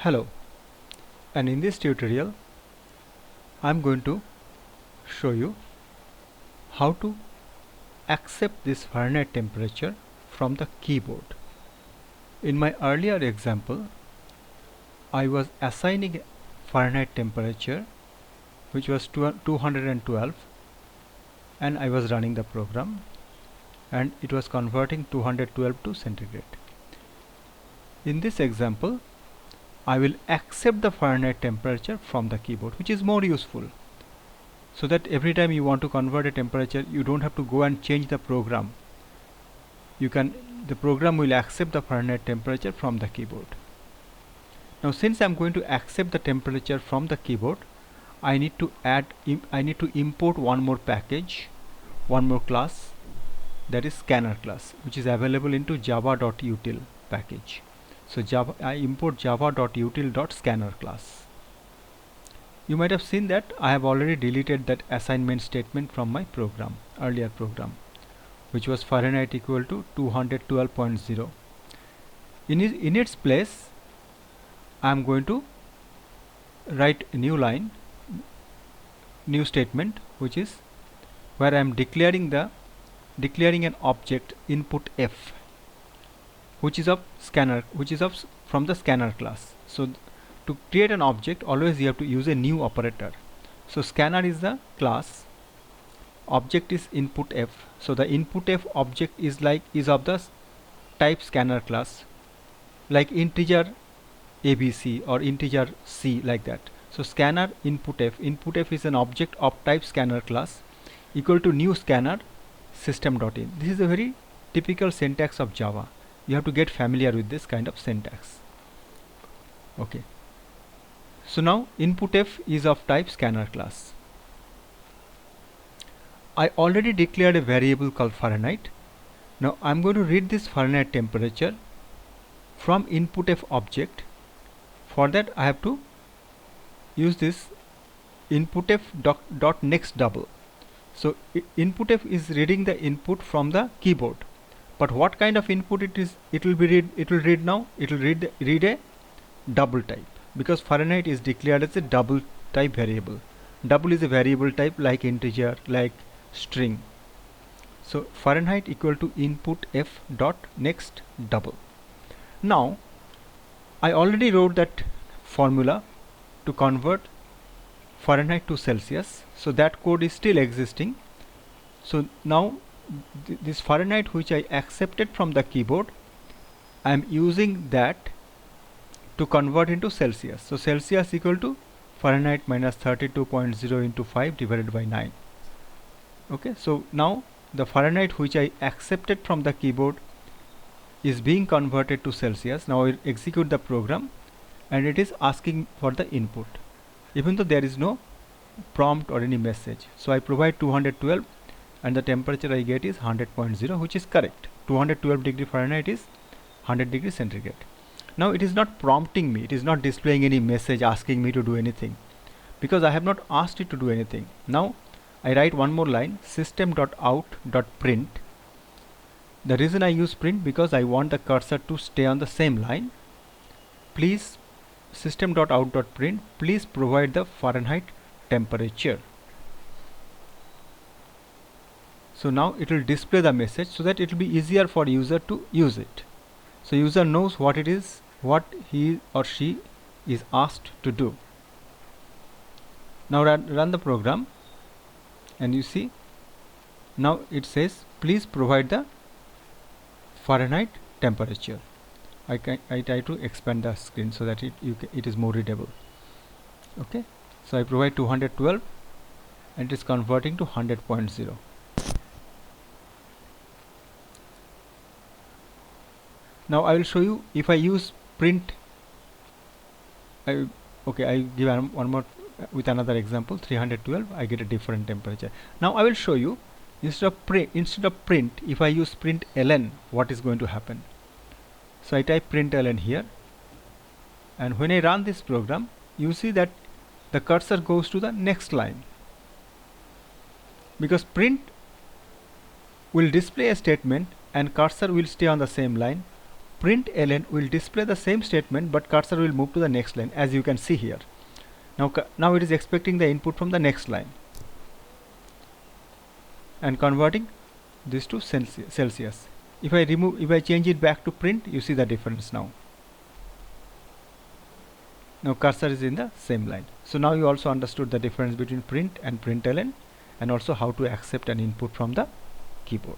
Hello, and in this tutorial I'm going to show you how to accept this Fahrenheit temperature from the keyboard. In my earlier example, I was assigning Fahrenheit temperature which was 212, and I was running the program and it was converting 212 to centigrade. In this example, I will accept the Fahrenheit temperature from the keyboard, which is more useful, so that every time you want to convert a temperature, you don't have to go and change the program. The program will accept the Fahrenheit temperature from the keyboard. Now, since I'm going to accept the temperature from the keyboard, I need to import one more package, one more class, that is scanner class, which is available into java.util package. So I import java.util.scanner class. You might have seen that I have already deleted that assignment statement from my earlier program, which was Fahrenheit equal to 212.0. In its place, I am going to write a new line, new statement, which is where I am declaring an object input f, which is from the scanner class. So to create an object, always you have to use a new operator. So scanner is the class, object is input f. So the input f object is of the type scanner class, like integer abc or integer c, like that. So scanner input f is an object of type scanner class equal to new scanner system.in. This is a very typical syntax of Java. You have to get familiar with this kind of syntax. Okay. So now input f is of type scanner class. I already declared a variable called Fahrenheit. Now I'm going to read this Fahrenheit temperature from input f object. For that I have to use this input f dot next double. So input f is reading the input from the keyboard. But what kind of input it is? It will read a double type, because Fahrenheit is declared as a double type variable. Double is a variable type like integer, like string. So Fahrenheit equal to input f dot next double. Now I already wrote that formula to convert Fahrenheit to Celsius, so that code is still existing. So now this Fahrenheit which I accepted from the keyboard, I am using that to convert into Celsius. So Celsius equal to Fahrenheit minus 32.0 into 5 divided by 9. Okay, so now the Fahrenheit which I accepted from the keyboard is being converted to Celsius. Now I will execute the program and it is asking for the input, even though there is no prompt or any message. So I provide 212 and the temperature I get is 100.0, which is correct. 212 degree Fahrenheit is 100 degree centigrade. Now it is not prompting me, it is not displaying any message asking me to do anything, because I have not asked it to do anything. Now I write one more line, system.out.print. The reason I use print, because I want the cursor to stay on the same line. Please, system.out.print, please provide the Fahrenheit temperature. So now it will display the message so that it will be easier for user to use it. So user knows what it is, what he or she is asked to do. Now run the program and you see, now it says please provide the Fahrenheit temperature. I try to expand the screen so that it is more readable. Okay, so I provide 212 and it is converting to 100.0. Now I will show you if I use print. I give one more with another example. 312, I get a different temperature. Now I will show you, instead of print, if I use prinln, what is going to happen. So I type prinln here, and when I run this program, you see that the cursor goes to the next line, because print will display a statement and cursor will stay on the same line println will display the same statement, but cursor will move to the next line, as you can see here. Now it is expecting the input from the next line and converting this to Celsius. If I change it back to print, you see the difference now. Now cursor is in the same line. So now you also understood the difference between print and println, and also how to accept an input from the keyboard.